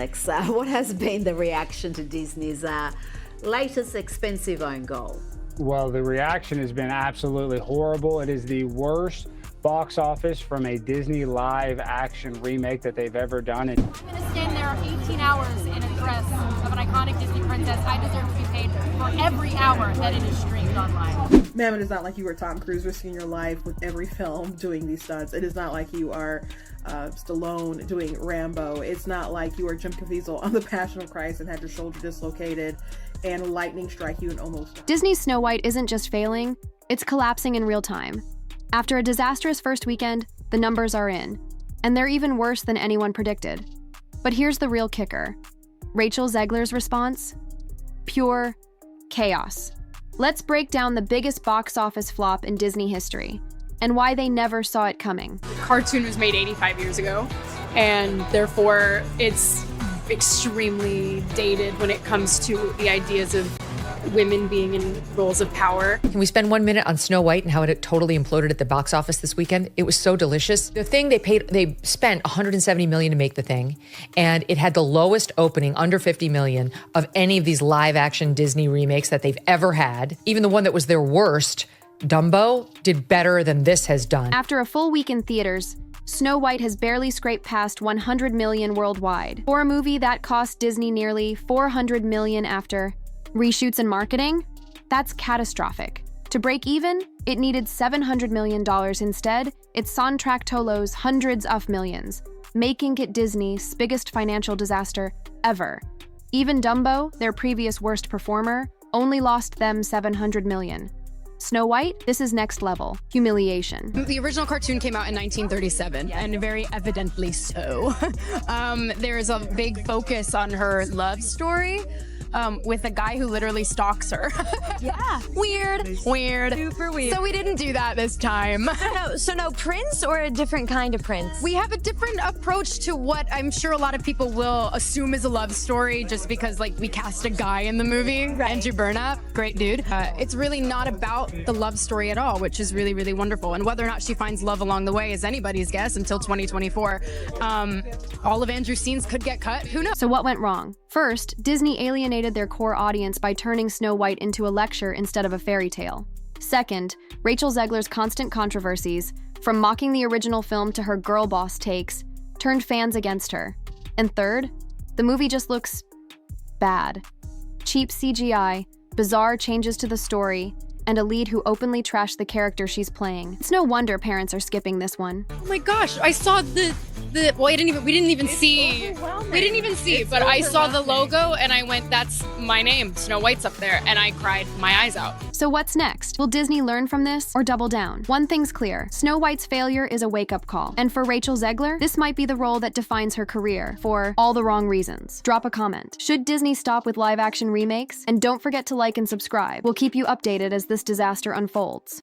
Alex, what has been the reaction to Disney's latest expensive own goal? Well, the reaction has been absolutely horrible. It is the worst box office from a Disney live action remake that they've ever done. I'm gonna stand there 18 hours in a dress of an iconic Disney princess. I deserve to be paid for every hour that it is streamed online. Ma'am, it is not like you were Tom Cruise risking your life with every film doing these stunts. It is not like you are Stallone doing Rambo. It's not like you are Jim Caviezel on The Passion of Christ and had your shoulder dislocated and lightning strike you and almost died. Disney's Snow White isn't just failing, it's collapsing in real time. After a disastrous first weekend, the numbers are in, and they're even worse than anyone predicted. But here's the real kicker. Rachel Zegler's response? Pure chaos. Let's break down the biggest box office flop in Disney history, and why they never saw it coming. The cartoon was made 85 years ago, and therefore it's extremely dated when it comes to the ideas of women being in roles of power. Can we spend 1 minute on Snow White and how it totally imploded at the box office this weekend? It was so delicious. The thing they spent $170 million to make the thing, and it had the lowest opening, under $50 million, of any of these live action Disney remakes that they've ever had. Even the one that was their worst, Dumbo, did better than this has done. After a full week in theaters, Snow White has barely scraped past 100 million worldwide. For a movie that cost Disney nearly $400 million after reshoots and marketing, that's catastrophic. To break even, it needed $700 million instead. It Soundtrack Tolo's hundreds of millions, making it Disney's biggest financial disaster ever. Even Dumbo, their previous worst performer, only lost them $700 million. Snow White, this is next level humiliation. The original cartoon came out in 1937, and very evidently so. There's a big focus on her love story with a guy who literally stalks her. Yeah. Weird. Super weird. So we didn't do that this time. So no prince or a different kind of prince? We have a different approach to what I'm sure a lot of people will assume is a love story just because, like, we cast a guy in the movie, Right. Andrew Burnap, great dude. It's really not about the love story at all, which is really, really wonderful. And whether or not she finds love along the way is anybody's guess until 2024. All of Andrew's scenes could get cut. Who knows? So what went wrong? First, Disney alienated their core audience by turning Snow White into a lecture instead of a fairy tale. Second, Rachel Zegler's constant controversies, from mocking the original film to her girl boss takes, turned fans against her. And third, the movie just looks bad. Cheap CGI, bizarre changes to the story, and a lead who openly trashed the character she's playing. It's no wonder parents are skipping this one. Oh my gosh, I saw well, we didn't even see, but I saw the logo and I went, that's my name, Snow White's up there, and I cried my eyes out. So what's next? Will Disney learn from this or double down? One thing's clear, Snow White's failure is a wake-up call. And for Rachel Zegler, this might be the role that defines her career for all the wrong reasons. Drop a comment. Should Disney stop with live-action remakes? And don't forget to like and subscribe. We'll keep you updated as this disaster unfolds.